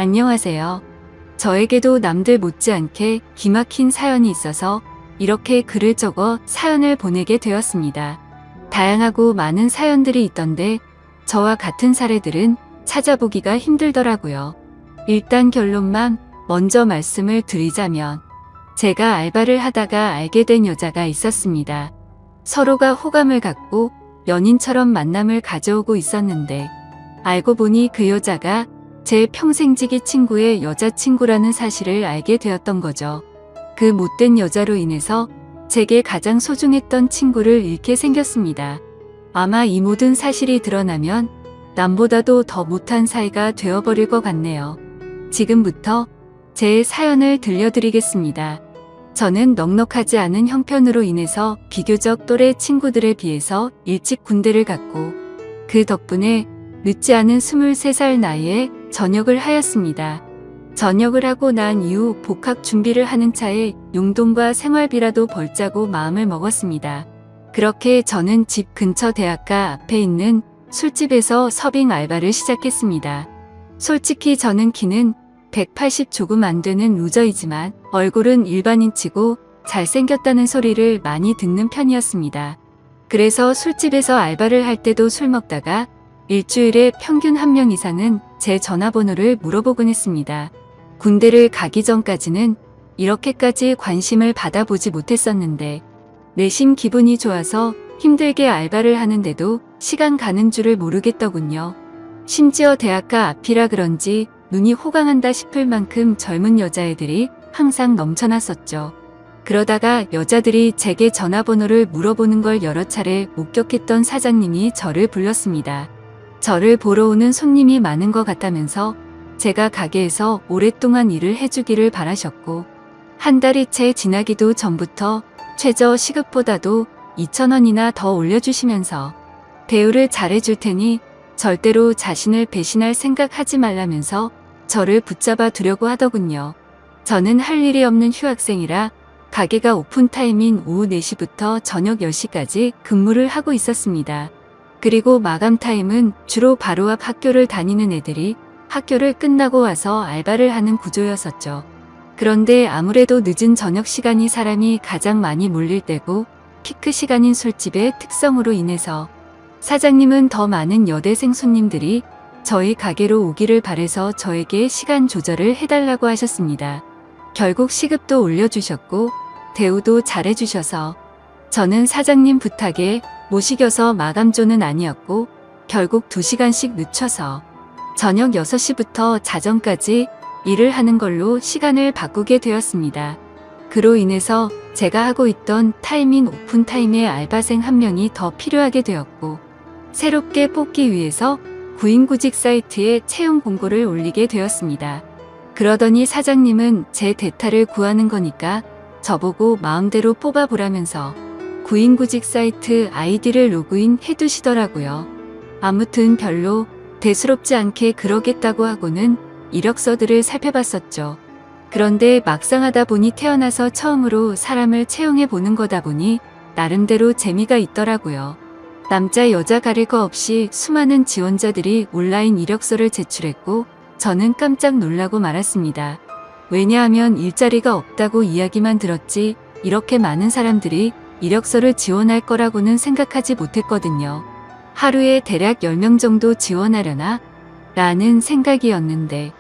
안녕하세요. 저에게도 남들 못지않게 기막힌 사연이 있어서 이렇게 글을 적어 사연을 보내게 되었습니다. 다양하고 많은 사연들이 있던데 저와 같은 사례들은 찾아보기가 힘들더라고요. 일단 결론만 먼저 말씀을 드리자면 제가 알바를 하다가 알게 된 여자가 있었습니다. 서로가 호감을 갖고 연인처럼 만남을 가져오고 있었는데 알고 보니 그 여자가 제 평생지기 친구의 여자친구라는 사실을 알게 되었던 거죠. 그 못된 여자로 인해서 제게 가장 소중했던 친구를 잃게 생겼습니다. 아마 이 모든 사실이 드러나면 남보다도 더 못한 사이가 되어버릴 것 같네요. 지금부터 제 사연을 들려드리겠습니다. 저는 넉넉하지 않은 형편으로 인해서 비교적 또래 친구들에 비해서 일찍 군대를 갔고 그 덕분에 늦지 않은 23살 나이에 전역을 하였습니다. 전역을 하고 난 이후 복학 준비를 하는 차에 용돈과 생활비라도 벌자고 마음을 먹었습니다. 그렇게 저는 집 근처 대학가 앞에 있는 술집에서 서빙 알바를 시작했습니다. 솔직히 저는 키는 180 조금 안 되는 루저이지만 얼굴은 일반인치고 잘생겼다는 소리를 많이 듣는 편이었습니다. 그래서 술집에서 알바를 할 때도 술 먹다가 일주일에 평균 1명 이상은 제 전화번호를 물어보곤 했습니다. 군대를 가기 전까지는 이렇게까지 관심을 받아보지 못했었는데 내심 기분이 좋아서 힘들게 알바를 하는데도 시간 가는 줄을 모르겠더군요. 심지어 대학가 앞이라 그런지 눈이 호강한다 싶을 만큼 젊은 여자애들이 항상 넘쳐났었죠. 그러다가 여자들이 제게 전화번호를 물어보는 걸 여러 차례 목격했던 사장님이 저를 불렀습니다. 저를 보러 오는 손님이 많은 것 같다면서 제가 가게에서 오랫동안 일을 해주기를 바라셨고 한 달이 채 지나기도 전부터 최저 시급보다도 2,000원이나 더 올려주시면서 대우를 잘해줄 테니 절대로 자신을 배신할 생각하지 말라면서 저를 붙잡아 두려고 하더군요. 저는 할 일이 없는 휴학생이라 가게가 오픈타임인 오후 4시부터 저녁 10시까지 근무를 하고 있었습니다. 그리고 마감 타임은 주로 바로 앞 학교를 다니는 애들이 학교를 끝나고 와서 알바를 하는 구조였었죠. 그런데 아무래도 늦은 저녁 시간이 사람이 가장 많이 몰릴 때고 피크 시간인 술집의 특성으로 인해서 사장님은 더 많은 여대생 손님들이 저희 가게로 오기를 바래서 저에게 시간 조절을 해달라고 하셨습니다. 결국 시급도 올려주셨고 대우도 잘해주셔서 저는 사장님 부탁에 못 이겨서 마감조는 아니었고 결국 2시간씩 늦춰서 저녁 6시부터 자정까지 일을 하는 걸로 시간을 바꾸게 되었습니다. 그로 인해서 제가 하고 있던 타임인 오픈타임에 알바생 1명이 더 필요하게 되었고 새롭게 뽑기 위해서 구인구직 사이트에 채용 공고를 올리게 되었습니다. 그러더니 사장님은 제 대타를 구하는 거니까 저보고 마음대로 뽑아보라면서 구인구직 사이트 아이디를 로그인 해두시더라고요. 아무튼 별로 대수롭지 않게 그러겠다고 하고는 이력서들을 살펴봤었죠. 그런데 막상 하다 보니 태어나서 처음으로 사람을 채용해 보는 거다 보니 나름대로 재미가 있더라고요. 남자 여자 가릴 거 없이 수많은 지원자들이 온라인 이력서를 제출했고 저는 깜짝 놀라고 말았습니다. 왜냐하면 일자리가 없다고 이야기만 들었지 이렇게 많은 사람들이 이력서를 지원할 거라고는 생각하지 못했거든요. 하루에 대략 10명 정도 지원하려나? 라는 생각이었는데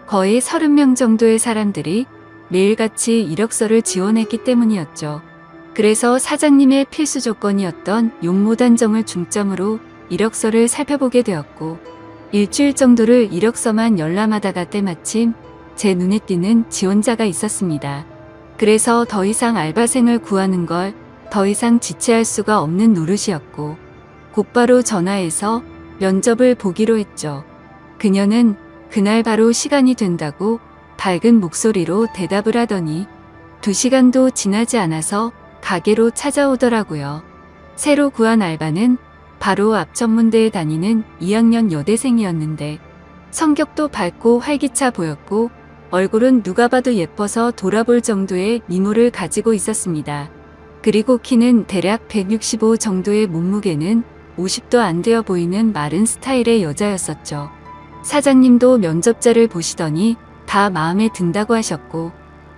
거의 30명 정도의 사람들이 매일같이 이력서를 지원했기 때문이었죠. 그래서 사장님의 필수 조건이었던 용모단정을 중점으로 이력서를 살펴보게 되었고 일주일 정도를 이력서만 열람하다가 때마침 제 눈에 띄는 지원자가 있었습니다. 그래서 더 이상 알바생을 구하는 걸 더 이상 지체할 수가 없는 노릇이었고 곧바로 전화해서 면접을 보기로 했죠. 그녀는 그날 바로 시간이 된다고 밝은 목소리로 대답을 하더니 2시간도 지나지 않아서 가게로 찾아오더라고요. 새로 구한 알바는 바로 앞 전문대에 다니는 2학년 여대생이었는데 성격도 밝고 활기차 보였고 얼굴은 누가 봐도 예뻐서 돌아볼 정도의 미모를 가지고 있었습니다. 그리고 키는 대략 165 정도의 몸무게는 50도 안 되어 보이는 마른 스타일의 여자였었죠. 사장님도 면접자를 보시더니 다 마음에 든다고 하셨고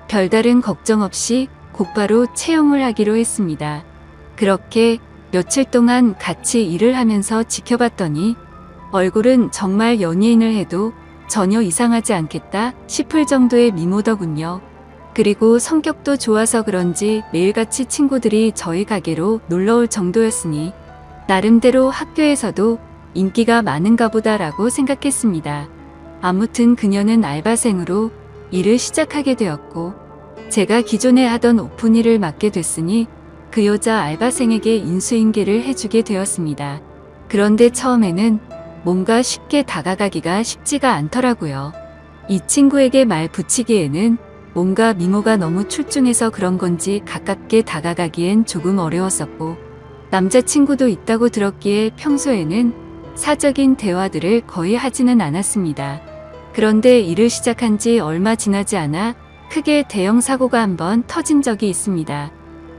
별다른 걱정 없이 곧바로 채용을 하기로 했습니다. 그렇게 며칠 동안 같이 일을 하면서 지켜봤더니 얼굴은 정말 연예인을 해도 전혀 이상하지 않겠다 싶을 정도의 미모더군요. 그리고 성격도 좋아서 그런지 매일같이 친구들이 저희 가게로 놀러올 정도였으니 나름대로 학교에서도 인기가 많은가 보다라고 생각했습니다. 아무튼 그녀는 알바생으로 일을 시작하게 되었고 제가 기존에 하던 오픈 일을 맡게 됐으니 그 여자 알바생에게 인수인계를 해주게 되었습니다. 그런데 처음에는 뭔가 쉽게 다가가기가 쉽지가 않더라고요. 이 친구에게 말 붙이기에는 뭔가 미모가 너무 출중해서 그런 건지 가깝게 다가가기엔 조금 어려웠었고 남자친구도 있다고 들었기에 평소에는 사적인 대화들을 거의 하지는 않았습니다. 그런데 일을 시작한 지 얼마 지나지 않아 크게 대형 사고가 한번 터진 적이 있습니다.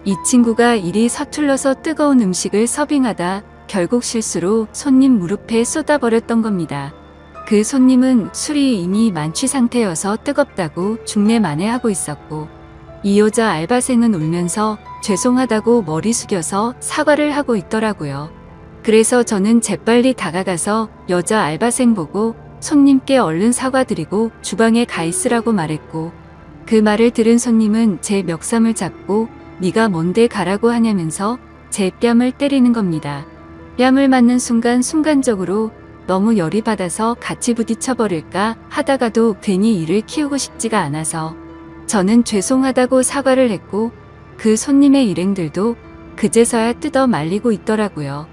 이 친구가 일이 서툴러서 뜨거운 음식을 서빙하다 결국 실수로 손님 무릎에 쏟아버렸던 겁니다. 그 손님은 술이 이미 만취 상태여서 뜨겁다고 중내만회하고 있었고 이 여자 알바생은 울면서 죄송하다고 머리 숙여서 사과를 하고 있더라고요. 그래서 저는 재빨리 다가가서 여자 알바생 보고 손님께 얼른 사과드리고 주방에 가 있으라고 말했고 그 말을 들은 손님은 제 멱삼을 잡고 네가 뭔데 가라고 하냐면서 제 뺨을 때리는 겁니다. 뺨을 맞는 순간적으로 너무 열이 받아서 같이 부딪혀버릴까 하다가도 괜히 일을 키우고 싶지가 않아서 저는 죄송하다고 사과를 했고 그 손님의 일행들도 그제서야 뜯어 말리고 있더라고요.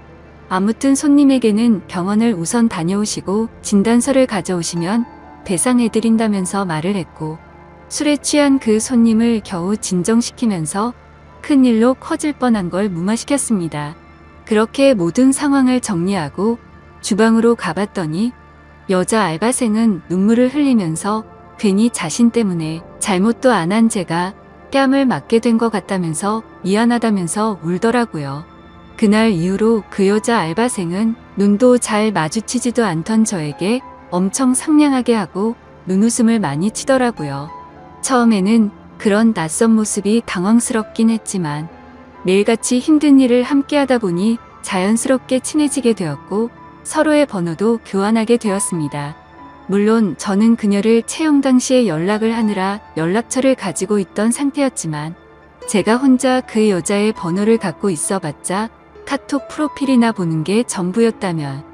아무튼 손님에게는 병원을 우선 다녀오시고 진단서를 가져오시면 배상해드린다면서 말을 했고 술에 취한 그 손님을 겨우 진정시키면서 큰일로 커질 뻔한 걸 무마시켰습니다. 그렇게 모든 상황을 정리하고 주방으로 가봤더니 여자 알바생은 눈물을 흘리면서 괜히 자신 때문에 잘못도 안 한 제가 뺨을 맞게 된 것 같다면서 미안하다면서 울더라고요. 그날 이후로 그 여자 알바생은 눈도 잘 마주치지도 않던 저에게 엄청 상냥하게 하고 눈웃음을 많이 치더라고요. 처음에는 그런 낯선 모습이 당황스럽긴 했지만 매일같이 힘든 일을 함께 하다 보니 자연스럽게 친해지게 되었고 서로의 번호도 교환하게 되었습니다. 물론 저는 그녀를 채용 당시에 연락을 하느라 연락처를 가지고 있던 상태였지만 제가 혼자 그 여자의 번호를 갖고 있어봤자 카톡 프로필이나 보는 게 전부였다면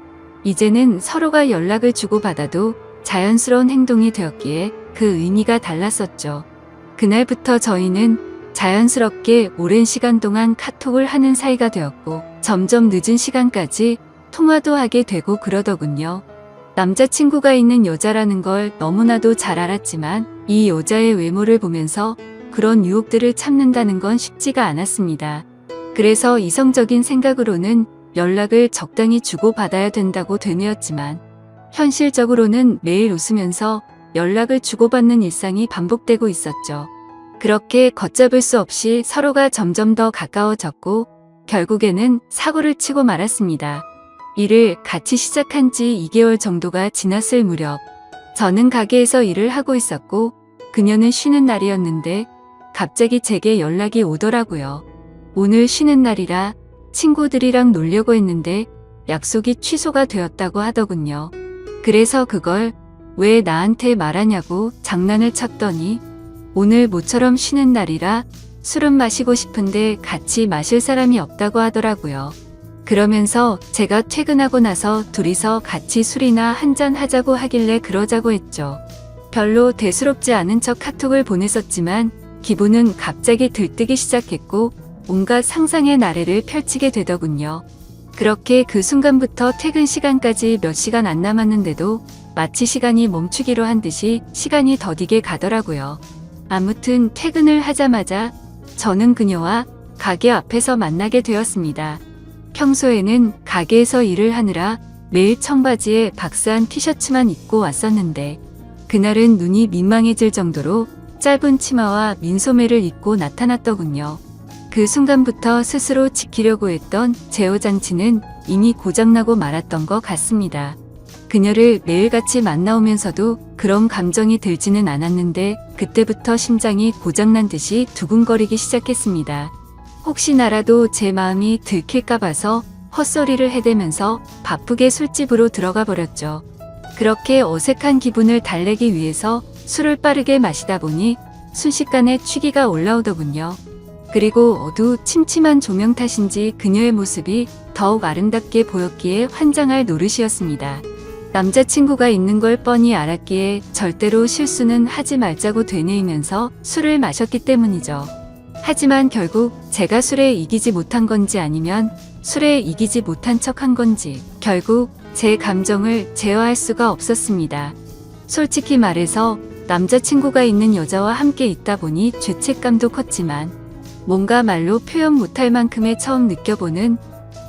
이제는 서로가 연락을 주고받아도 자연스러운 행동이 되었기에 그 의미가 달랐었죠. 그날부터 저희는 자연스럽게 오랜 시간 동안 카톡을 하는 사이가 되었고 점점 늦은 시간까지 통화도 하게 되고 그러더군요. 남자친구가 있는 여자라는 걸 너무나도 잘 알았지만 이 여자의 외모를 보면서 그런 유혹들을 참는다는 건 쉽지가 않았습니다. 그래서 이성적인 생각으로는 연락을 적당히 주고받아야 된다고 되뇌었지만 현실적으로는 매일 웃으면서 연락을 주고받는 일상이 반복되고 있었죠. 그렇게 걷잡을 수 없이 서로가 점점 더 가까워졌고 결국에는 사고를 치고 말았습니다. 일을 같이 시작한 지 2개월 정도가 지났을 무렵 저는 가게에서 일을 하고 있었고 그녀는 쉬는 날이었는데 갑자기 제게 연락이 오더라고요. 오늘 쉬는 날이라 친구들이랑 놀려고 했는데 약속이 취소가 되었다고 하더군요. 그래서 그걸 왜 나한테 말하냐고 장난을 쳤더니 오늘 모처럼 쉬는 날이라 술은 마시고 싶은데 같이 마실 사람이 없다고 하더라고요. 그러면서 제가 퇴근하고 나서 둘이서 같이 술이나 한잔 하자고 하길래 그러자고 했죠. 별로 대수롭지 않은 척 카톡을 보냈었지만 기분은 갑자기 들뜨기 시작했고 온갖 상상의 나래를 펼치게 되더군요. 그렇게 그 순간부터 퇴근 시간까지 몇 시간 안 남았는데도 마치 시간이 멈추기로 한 듯이 시간이 더디게 가더라고요. 아무튼 퇴근을 하자마자 저는 그녀와 가게 앞에서 만나게 되었습니다. 평소에는 가게에서 일을 하느라 매일 청바지에 박스한 티셔츠만 입고 왔었는데 그날은 눈이 민망해질 정도로 짧은 치마와 민소매를 입고 나타났더군요. 그 순간부터 스스로 지키려고 했던 제어 장치는 이미 고장나고 말았던 것 같습니다. 그녀를 매일같이 만나오면서도 그런 감정이 들지는 않았는데 그때부터 심장이 고장난 듯이 두근거리기 시작했습니다. 혹시나라도 제 마음이 들킬까 봐서 헛소리를 해대면서 바쁘게 술집으로 들어가 버렸죠. 그렇게 어색한 기분을 달래기 위해서 술을 빠르게 마시다 보니 순식간에 취기가 올라오더군요. 그리고 침침한 조명 탓인지 그녀의 모습이 더욱 아름답게 보였기에 환장할 노릇이었습니다. 남자친구가 있는 걸 뻔히 알았기에 절대로 실수는 하지 말자고 되뇌이면서 술을 마셨기 때문이죠. 하지만 결국 제가 술에 이기지 못한 건지 아니면 술에 이기지 못한 척한 건지 결국 제 감정을 제어할 수가 없었습니다. 솔직히 말해서 남자친구가 있는 여자와 함께 있다 보니 죄책감도 컸지만 뭔가 말로 표현 못할 만큼의 처음 느껴보는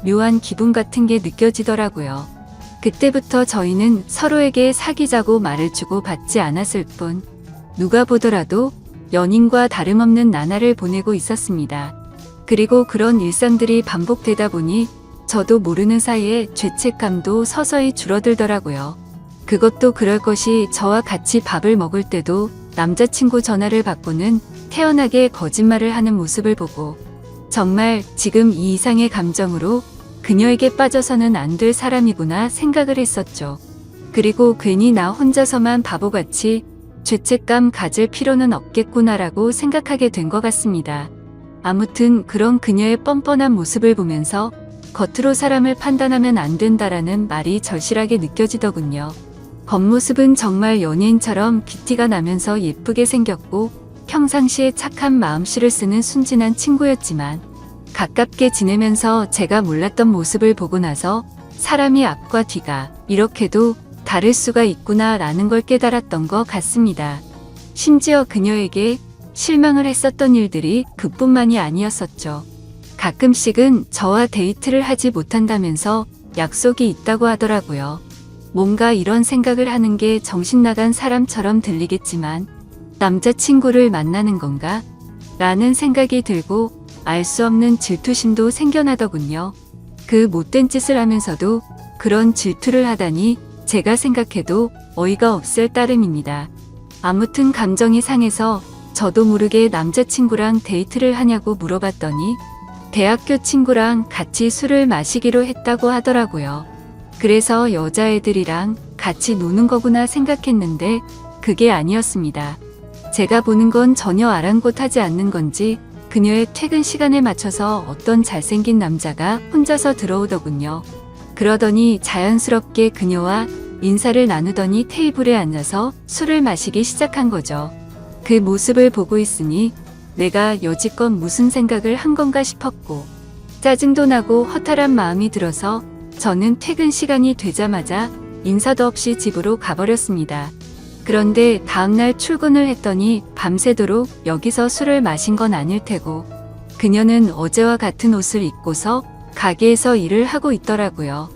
묘한 기분 같은 게 느껴지더라고요. 그때부터 저희는 서로에게 사귀자고 말을 주고 받지 않았을 뿐 누가 보더라도 연인과 다름없는 나날을 보내고 있었습니다. 그리고 그런 일상들이 반복되다 보니 저도 모르는 사이에 죄책감도 서서히 줄어들더라고요. 그것도 그럴 것이 저와 같이 밥을 먹을 때도 남자친구 전화를 받고는 태연하게 거짓말을 하는 모습을 보고 정말 지금 이 이상의 감정으로 그녀에게 빠져서는 안 될 사람이구나 생각을 했었죠. 그리고 괜히 나 혼자서만 바보같이 죄책감 가질 필요는 없겠구나라고 생각하게 된 것 같습니다. 아무튼 그런 그녀의 뻔뻔한 모습을 보면서 겉으로 사람을 판단하면 안 된다라는 말이 절실하게 느껴지더군요. 겉모습은 정말 연예인처럼 기티가 나면서 예쁘게 생겼고 평상시에 착한 마음씨를 쓰는 순진한 친구였지만 가깝게 지내면서 제가 몰랐던 모습을 보고 나서 사람이 앞과 뒤가 이렇게도 다를 수가 있구나 라는 걸 깨달았던 것 같습니다. 심지어 그녀에게 실망을 했었던 일들이 그뿐만이 아니었었죠. 가끔씩은 저와 데이트를 하지 못한다면서 약속이 있다고 하더라고요. 뭔가 이런 생각을 하는 게 정신나간 사람처럼 들리겠지만 남자친구를 만나는 건가? 라는 생각이 들고 알 수 없는 질투심도 생겨나더군요. 그 못된 짓을 하면서도 그런 질투를 하다니 제가 생각해도 어이가 없을 따름입니다. 아무튼 감정이 상해서 저도 모르게 남자친구랑 데이트를 하냐고 물어봤더니 대학교 친구랑 같이 술을 마시기로 했다고 하더라고요. 그래서 여자애들이랑 같이 노는 거구나 생각했는데 그게 아니었습니다. 제가 보는 건 전혀 아랑곳하지 않는 건지 그녀의 퇴근 시간에 맞춰서 어떤 잘생긴 남자가 혼자서 들어오더군요. 그러더니 자연스럽게 그녀와 인사를 나누더니 테이블에 앉아서 술을 마시기 시작한 거죠. 그 모습을 보고 있으니 내가 여지껏 무슨 생각을 한 건가 싶었고 짜증도 나고 허탈한 마음이 들어서 저는 퇴근 시간이 되자마자 인사도 없이 집으로 가버렸습니다. 그런데 다음날 출근을 했더니 밤새도록 여기서 술을 마신 건 아닐 테고 그녀는 어제와 같은 옷을 입고서 가게에서 일을 하고 있더라고요.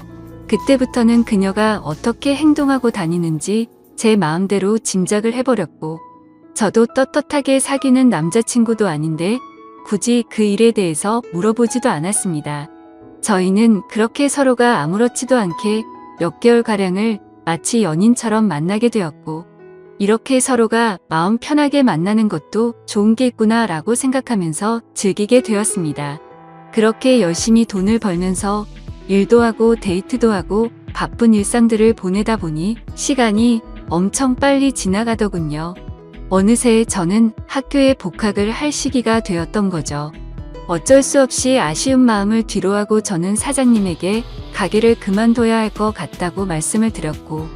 그때부터는 그녀가 어떻게 행동하고 다니는지 제 마음대로 짐작을 해버렸고 저도 떳떳하게 사귀는 남자친구도 아닌데 굳이 그 일에 대해서 물어보지도 않았습니다. 저희는 그렇게 서로가 아무렇지도 않게 몇 개월가량을 마치 연인처럼 만나게 되었고 이렇게 서로가 마음 편하게 만나는 것도 좋은 게 있구나 라고 생각하면서 즐기게 되었습니다. 그렇게 열심히 돈을 벌면서 일도 하고 데이트도 하고 바쁜 일상들을 보내다 보니 시간이 엄청 빨리 지나가더군요. 어느새 저는 학교에 복학을 할 시기가 되었던 거죠. 어쩔 수 없이 아쉬운 마음을 뒤로하고 저는 사장님에게 가게를 그만둬야 할 것 같다고 말씀을 드렸고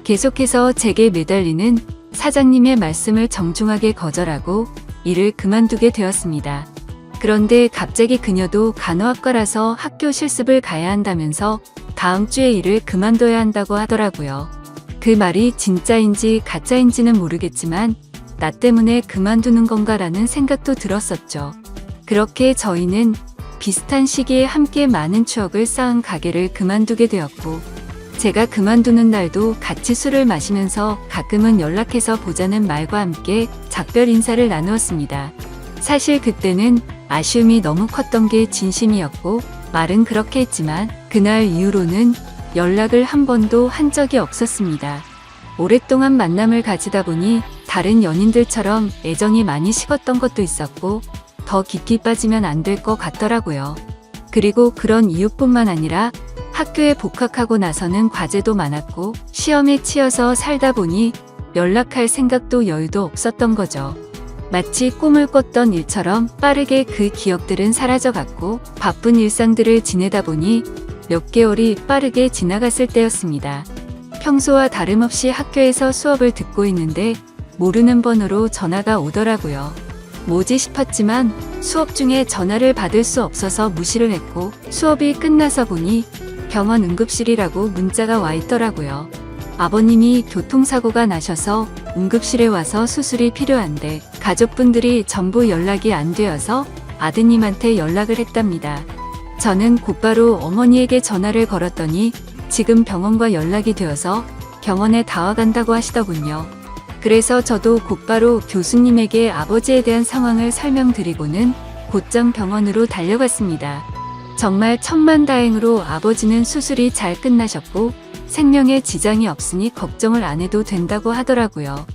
계속해서 제게 매달리는 사장님의 말씀을 정중하게 거절하고 일을 그만두게 되었습니다. 그런데 갑자기 그녀도 간호학과라서 학교 실습을 가야 한다면서 다음 주에 일을 그만둬야 한다고 하더라고요. 그 말이 진짜인지 가짜인지는 모르겠지만 나 때문에 그만두는 건가라는 생각도 들었었죠. 그렇게 저희는 비슷한 시기에 함께 많은 추억을 쌓은 가게를 그만두게 되었고 제가 그만두는 날도 같이 술을 마시면서 가끔은 연락해서 보자는 말과 함께 작별 인사를 나누었습니다. 사실 그때는 아쉬움이 너무 컸던 게 진심이었고 말은 그렇게 했지만 그날 이후로는 연락을 한 번도 한 적이 없었습니다. 오랫동안 만남을 가지다 보니 다른 연인들처럼 애정이 많이 식었던 것도 있었고 더 깊이 빠지면 안 될 것 같더라고요. 그리고 그런 이유뿐만 아니라 학교에 복학하고 나서는 과제도 많았고 시험에 치여서 살다 보니 연락할 생각도 여유도 없었던 거죠. 마치 꿈을 꿨던 일처럼 빠르게 그 기억들은 사라져갔고 바쁜 일상들을 지내다 보니 몇 개월이 빠르게 지나갔을 때였습니다. 평소와 다름없이 학교에서 수업을 듣고 있는데 모르는 번호로 전화가 오더라고요. 뭐지 싶었지만 수업 중에 전화를 받을 수 없어서 무시를 했고 수업이 끝나서 보니 병원 응급실이라고 문자가 와 있더라고요. 아버님이 교통사고가 나셔서 응급실에 와서 수술이 필요한데 가족분들이 전부 연락이 안 되어서 아드님한테 연락을 했답니다. 저는 곧바로 어머니에게 전화를 걸었더니 지금 병원과 연락이 되어서 병원에 다 와간다고 하시더군요. 그래서 저도 곧바로 교수님에게 아버지에 대한 상황을 설명드리고는 곧장 병원으로 달려갔습니다. 정말 천만다행으로 아버지는 수술이 잘 끝나셨고 생명에 지장이 없으니 걱정을 안 해도 된다고 하더라고요.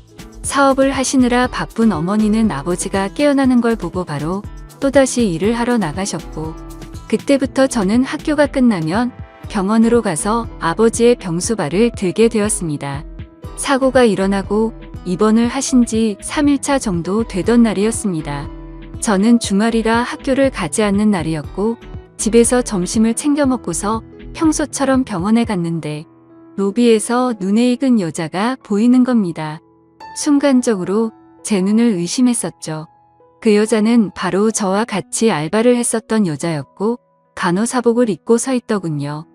사업을 하시느라 바쁜 어머니는 아버지가 깨어나는 걸 보고 바로 또다시 일을 하러 나가셨고 그때부터 저는 학교가 끝나면 병원으로 가서 아버지의 병수발을 들게 되었습니다. 사고가 일어나고 입원을 하신 지 3일차 정도 되던 날이었습니다. 저는 주말이라 학교를 가지 않는 날이었고 집에서 점심을 챙겨 먹고서 평소처럼 병원에 갔는데 로비에서 눈에 익은 여자가 보이는 겁니다. 순간적으로 제 눈을 의심했었죠. 그 여자는 바로 저와 같이 알바를 했었던 여자였고 간호사복을 입고 서 있더군요.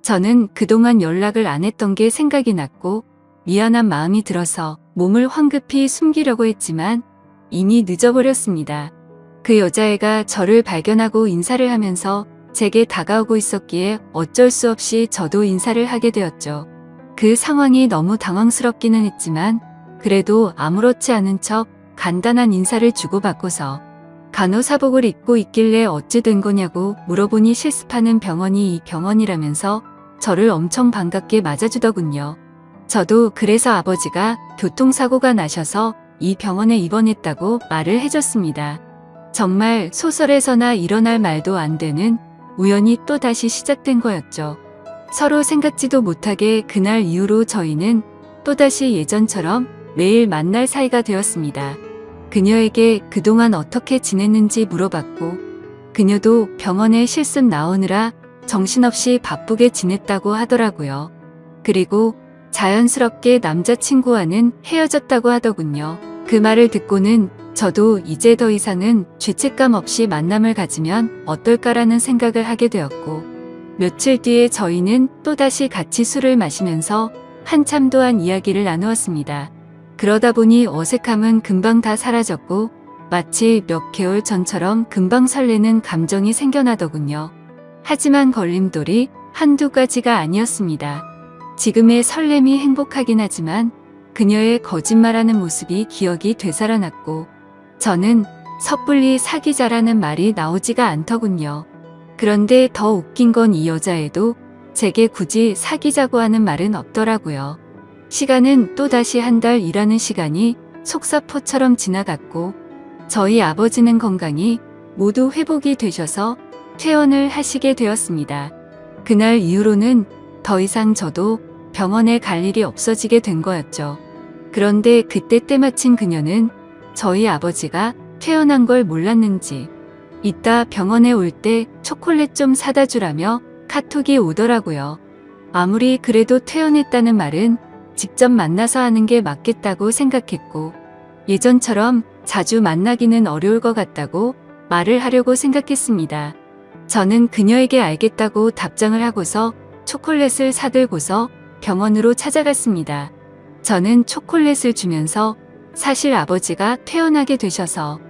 저는 그동안 연락을 안 했던 게 생각이 났고 미안한 마음이 들어서 몸을 황급히 숨기려고 했지만 이미 늦어버렸습니다. 그 여자애가 저를 발견하고 인사를 하면서 제게 다가오고 있었기에 어쩔 수 없이 저도 인사를 하게 되었죠. 그 상황이 너무 당황스럽기는 했지만 그래도 아무렇지 않은 척 간단한 인사를 주고받고서 간호사복을 입고 있길래 어찌 된 거냐고 물어보니 실습하는 병원이 이 병원이라면서 저를 엄청 반갑게 맞아주더군요. 저도 그래서 아버지가 교통사고가 나셔서 이 병원에 입원했다고 말을 해줬습니다. 정말 소설에서나 일어날 말도 안 되는 우연이 또다시 시작된 거였죠. 서로 생각지도 못하게 그날 이후로 저희는 또다시 예전처럼 매일 만날 사이가 되었습니다. 그녀에게 그동안 어떻게 지냈는지 물어봤고 그녀도 병원에 실습 나오느라 정신없이 바쁘게 지냈다고 하더라고요. 그리고 자연스럽게 남자친구와는 헤어졌다고 하더군요. 그 말을 듣고는 저도 이제 더 이상은 죄책감 없이 만남을 가지면 어떨까라는 생각을 하게 되었고 며칠 뒤에 저희는 또다시 같이 술을 마시면서 한참 동안 이야기를 나누었습니다. 그러다 보니 어색함은 금방 다 사라졌고 마치 몇 개월 전처럼 금방 설레는 감정이 생겨나더군요. 하지만 걸림돌이 한두 가지가 아니었습니다. 지금의 설렘이 행복하긴 하지만 그녀의 거짓말하는 모습이 기억이 되살아났고 저는 섣불리 사귀자라는 말이 나오지가 않더군요. 그런데 더 웃긴 건 이 여자애도 제게 굳이 사귀자고 하는 말은 없더라고요. 시간은 또다시 한 달 일하는 시간이 속사포처럼 지나갔고 저희 아버지는 건강이 모두 회복이 되셔서 퇴원을 하시게 되었습니다. 그날 이후로는 더 이상 저도 병원에 갈 일이 없어지게 된 거였죠. 그런데 그때 때마침 그녀는 저희 아버지가 퇴원한 걸 몰랐는지 이따 병원에 올 때 초콜릿 좀 사다 주라며 카톡이 오더라고요. 아무리 그래도 퇴원했다는 말은 직접 만나서 하는 게 맞겠다고 생각했고 예전처럼 자주 만나기는 어려울 것 같다고 말을 하려고 생각했습니다. 저는 그녀에게 알겠다고 답장을 하고서 초콜릿을 사들고서 병원으로 찾아갔습니다. 저는 초콜릿을 주면서 사실 아버지가 퇴원하게 되셔서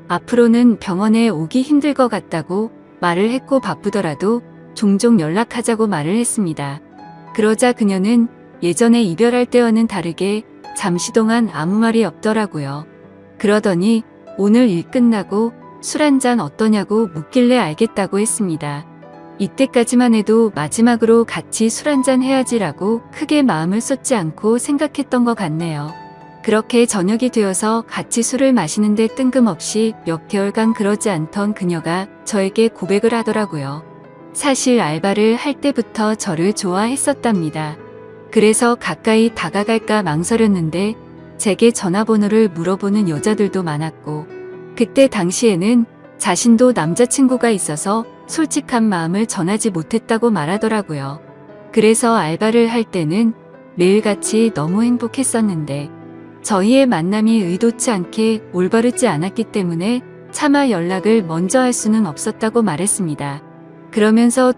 앞으로는 병원에 오기 힘들 것 같다고 말을 했고 바쁘더라도 종종 연락하자고 말을 했습니다. 그러자 그녀는 예전에 이별할 때와는 다르게 잠시 동안 아무 말이 없더라고요. 그러더니 오늘 일 끝나고 술 한잔 어떠냐고 묻길래 알겠다고 했습니다. 이때까지만 해도 마지막으로 같이 술 한잔 해야지라고 크게 마음을 쏟지 않고 생각했던 것 같네요. 그렇게 저녁이 되어서 같이 술을 마시는데 뜬금없이 몇 개월간 그러지 않던 그녀가 저에게 고백을 하더라고요. 사실 알바를 할 때부터 저를 좋아했었답니다. 그래서 가까이 다가갈까 망설였는데 제게 전화번호를 물어보는 여자들도 많았고, 그때 당시에는 자신도 남자친구가 있어서 솔직한 마음을 전하지 못했다고 말하더라고요. 그래서 알바를 할 때는 매일같이 너무 행복했었는데 저희의 만남이 의도치 않게 올바르지 않았기 때문에 차마 연락을 먼저 할 수는 없었다고 말했습니다. 그러면서